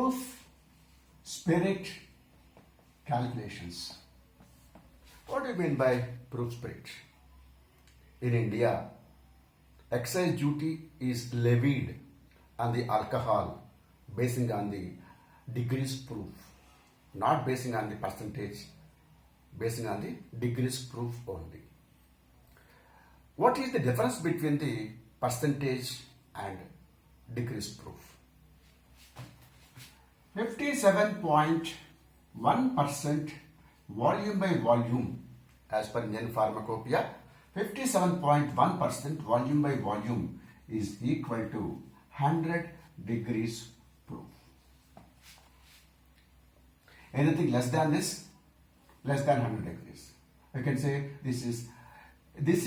proof spirit calculations. What do you mean by proof spirit? In India, excise duty is levied on the alcohol basing on the degrees proof, not basing on the percentage, basing on the degrees proof only. What is the difference between the percentage and degrees proof? 57.1% volume by volume as per Indian Pharmacopoeia, 57.1% volume by volume is equal to 100 degrees proof. Anything less than this, less than 100 degrees, we can say this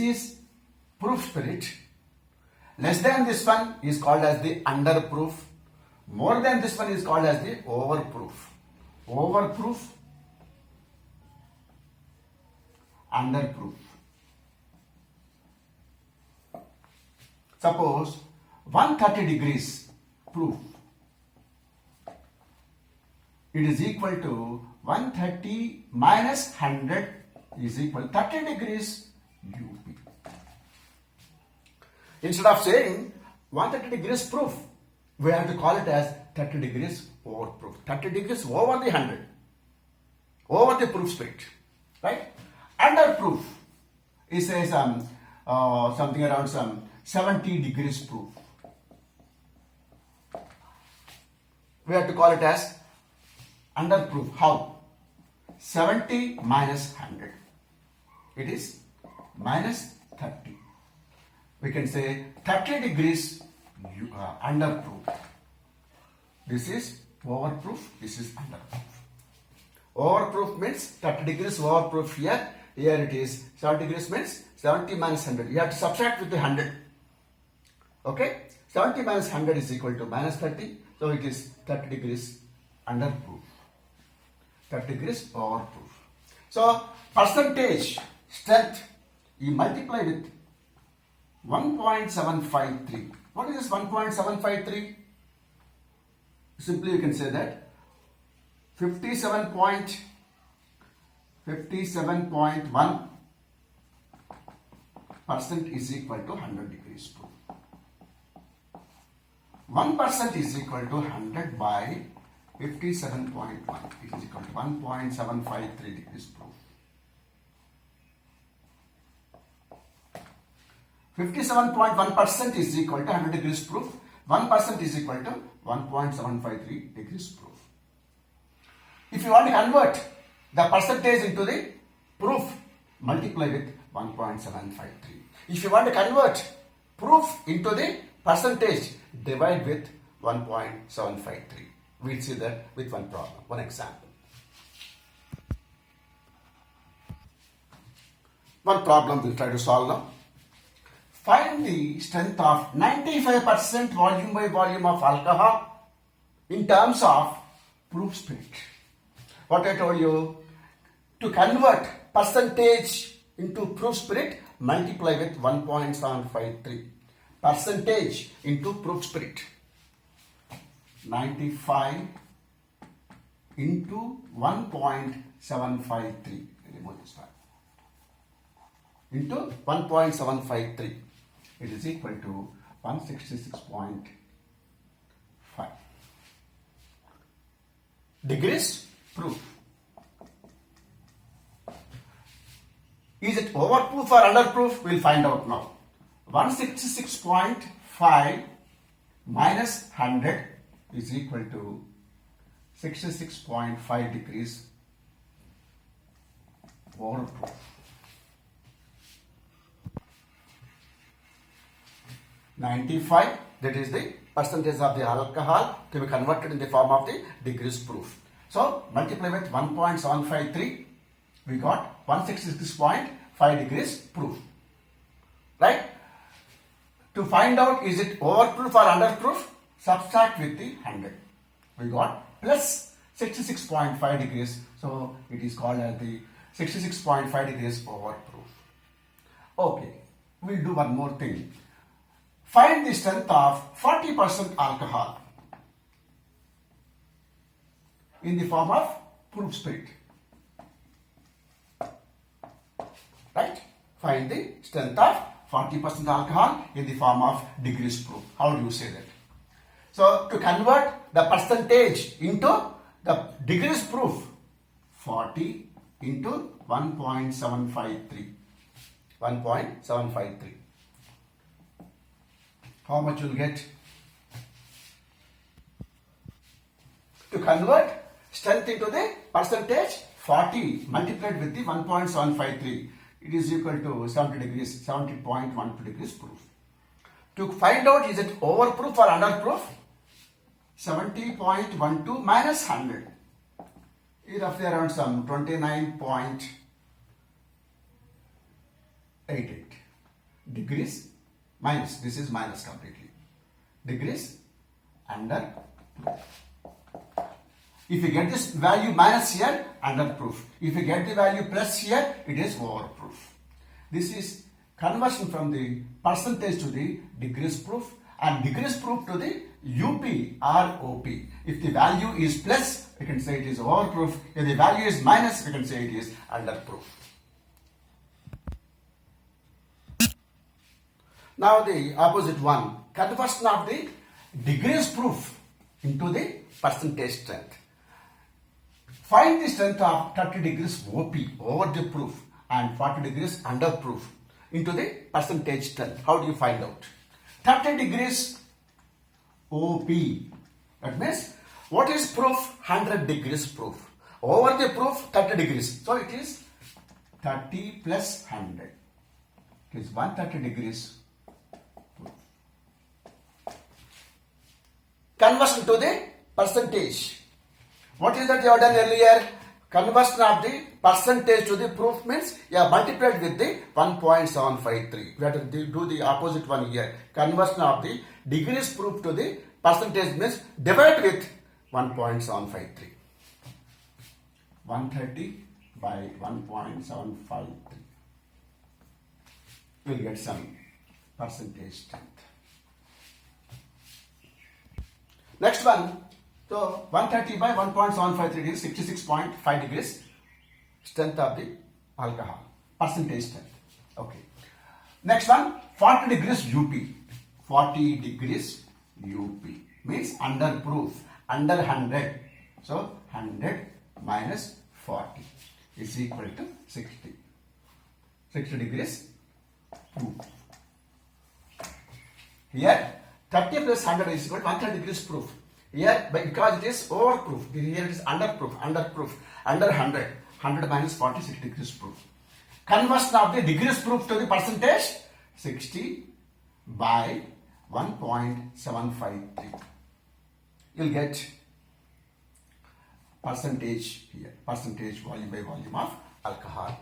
is proof spirit. Less than this one is called as the underproof. More than this one is called as the overproof. Overproof, underproof. Suppose 130 degrees proof, it is equal to 130 minus 100 is equal to 30 degrees UP. Instead of saying 130 degrees proof, we have to call it as 30 degrees overproof. 30 degrees over the 100, over the proof spirit, right? Underproof is something around 70 degrees proof. We have to call it as underproof. How? 70 minus 100. It is minus 30. We can say 30 degrees underproof. This is overproof, this is underproof. Overproof means 30 degrees overproof here. Here it is 70 degrees means 70 minus 100. You have to subtract with the 100. Okay? 70 minus 100 is equal to minus 30. So it is 30 degrees underproof. 30 degrees overproof. So percentage strength, you multiply with 1.753. What is this 1.753? Simply you can say that 57.1% is equal to 100 degrees proof. 1% is equal to 100 by 57.1. It is equal to 1.753 degrees proof. 57.1% is equal to 100 degrees proof. 1% is equal to 1.753 degrees proof. If you want to convert the percentage into the proof, multiply with 1.753. If you want to convert proof into the percentage, divide with 1.753. We'll see that with one problem, one example. One problem we'll try to solve now. Find the strength of 95% volume by volume of alcohol in terms of proof spirit. What I told you, to convert percentage into proof spirit, multiply with 1.753. Percentage into proof spirit. 95 into 1.753. Remove this one. Into 1.753. It is equal to 166.5 degrees proof. Is it overproof or underproof? We'll find out now. 166.5 minus 100 is equal to 66.5 degrees overproof. 95, that is the percentage of the alcohol to be converted in the form of the degrees proof. So multiply with 1.753, we got 166.5 degrees proof. Right? To find out is it overproof or underproof, subtract with the 100. We got plus 66.5 degrees. So it is called as the 66.5 degrees overproof. Okay, we'll do one more thing. Find the strength of 40% alcohol. in the form of proof spirit. Right? Find the strength of 40% alcohol in the form of degrees proof. How do you say that? So to convert the percentage into the degrees proof, 40 into 1.753. 1.753. How much you will get? To convert strength into the percentage, 40 multiplied with the 1.753, it is equal to 70 degrees, 70.12 degrees proof. To find out is it overproof or underproof, 70.12 minus 100 is roughly around some 29.88 degrees minus, this is minus completely, degrees under proof. If you get this value minus here, underproof. If you get the value plus here, it is overproof. This is conversion from the percentage to the degrees proof and degrees proof to the UP or OP. If the value is plus, we can say it is overproof. If the value is minus, we can say it is underproof. Now the opposite one, conversion of the degrees proof into the percentage strength. Find the strength of 30 degrees OP, over the proof, and 40 degrees under proof into the percentage strength. How do you find out? 30 degrees OP. That means, what is proof? 100 degrees proof. Over the proof, 30 degrees. So it is 30 plus 100. It is 130 degrees proof. Conversion to the percentage. What is that you have done earlier? Conversion of the percentage to the proof means you have multiplied with the 1.753. We have to do the opposite one here. Conversion of the degrees proof to the percentage means divide with 1.753. 130 by 1.753. We will get some percentage strength. Next one. So 130 by 1.753 is 66.5 degrees strength of the alcohol, percentage strength. Okay. Next one, 40 degrees UP. 40 degrees UP means under proof, under 100. So 100 minus 40 is equal to 60. 60 degrees proof. Here 30 plus 100 is equal to 130 degrees proof. Here, because it is overproof, here it is underproof, under 100, 100 minus 40, 60 degrees proof. Conversion of the degrees proof to the percentage, 60 by 1.753. You'll get percentage here, percentage volume by volume of alcohol.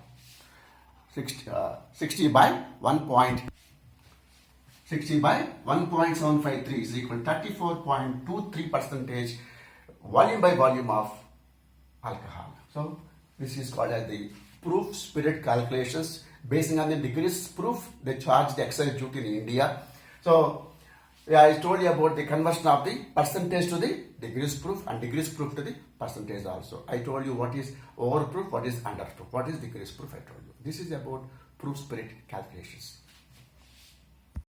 60 by 1.753 is equal to 34.23 percentage volume by volume of alcohol. So this is called as the proof spirit calculations. Based on the degrees proof, they charge the excise duty in India. So I told you about the conversion of the percentage to the degrees proof and degrees proof to the percentage also. I told you what is overproof, what is underproof, what is degrees proof I told you. This is about proof spirit calculations.